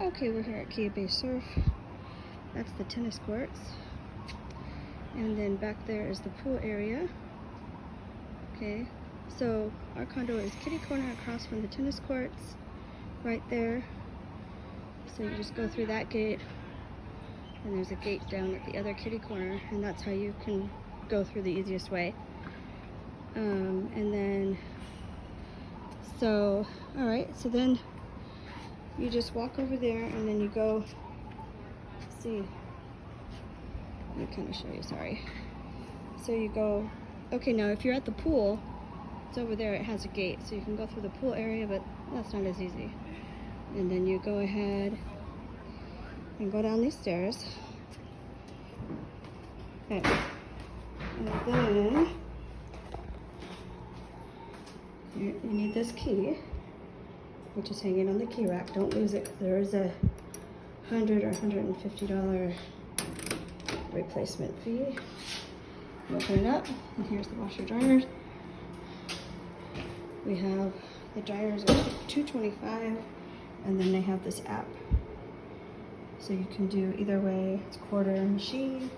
Okay, we're here at Kihei Bay Surf. That's the tennis courts. And then back there is the pool area. Okay, so our condo is kitty corner across from the tennis courts, right there. So you just go through that gate, and there's a gate down at the other kitty corner, and that's how you can go through the easiest way. And then, so, all right, so then you just walk over there, and then you go, see, let me kind of show you, sorry. So you go, okay, now if you're at the pool, it's over there, it has a gate, so you can go through the pool area, but that's not as easy. And then you go ahead and go down these stairs. Okay. And then you need this key, which is hanging on the key rack. Don't lose it, because there is a $100 or $150 replacement fee. Open it up, and here's the washer dryers. We have the dryers are $225, and then they have this app, so you can do either way. It's quarter machine,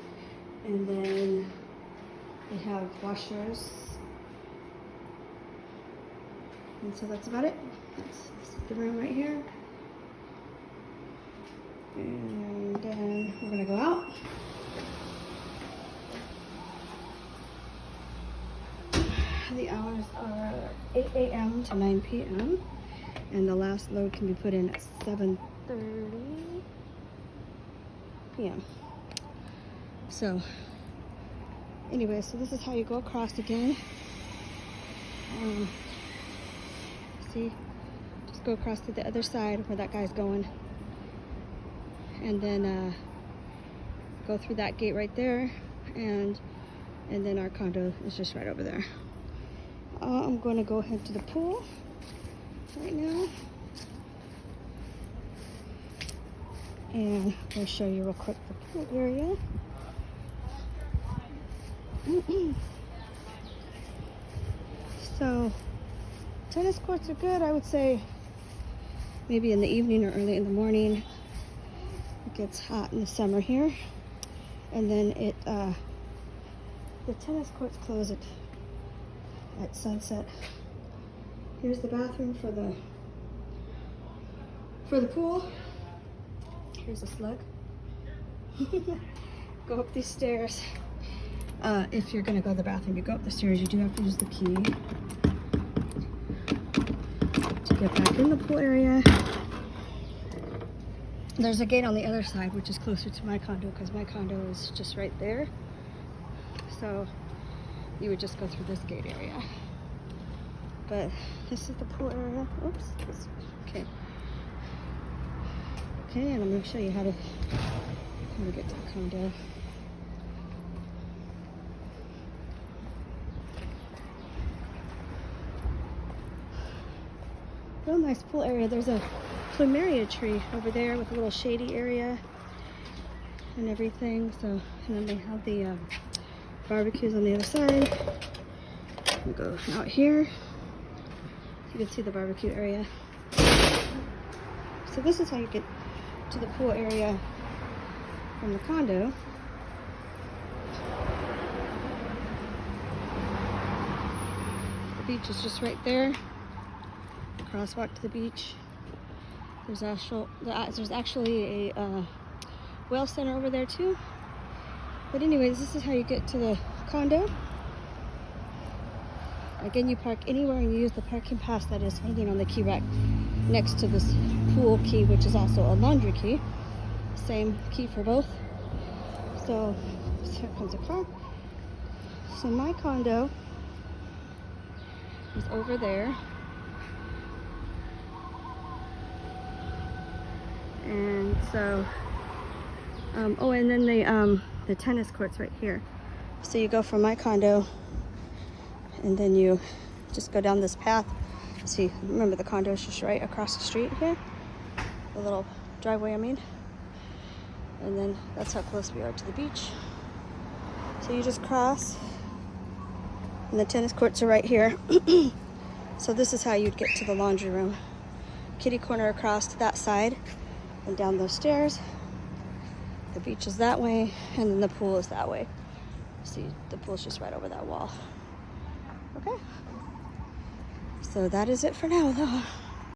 and then they have washers, and so that's about it. That's the room right here, and then we're gonna go out. The hours are 8 a.m. to 9 p.m. and the last load can be put in at 7:30 p.m. So anyway, so this is how you go across again. See, just go across to the other side where that guy's going, and then go through that gate right there, and then our condo is just right over there. I'm going to go ahead to the pool right now, and I'll show you real quick the pool area. So tennis courts are good, I would say maybe in the evening or early in the morning. It gets hot in the summer here, and then the tennis courts close at sunset. Here's the bathroom for the pool. Here's a slug. Go up these stairs. If you're gonna go to the bathroom, you go up the stairs. You do have to use the key to get back in the pool area. There's a gate on the other side, which is closer to my condo, because my condo is just right there. So you would just go through this gate area. But this is the pool area. Oops. Okay. Okay, and I'm going to show you how to get to the condo. Real nice pool area. There's a plumeria tree over there with a little shady area and everything. So, and then they have the barbecues on the other side. We go out here. You can see the barbecue area. So this is how you get to the pool area from the condo. The beach is just right there. Crosswalk to the beach. There's actually a whale center over there too. But anyways, this is how you get to the condo. Again, you park anywhere and you use the parking pass that is hanging on the key rack next to this pool key, which is also a laundry key. Same key for both. So here comes a car. So my condo is over there. And so, oh, and then the tennis courts right here. So you go from my condo, and then you just go down this path. See, remember the condo is just right across the street here. The little driveway, I mean. And then that's how close we are to the beach. So you just cross, and the tennis courts are right here. So this is how you'd get to the laundry room. Kitty corner across to that side. and down those stairs. The beach is that way, and then the pool is that way. See, the pool's just right over that wall. Okay. So that is it for now, though.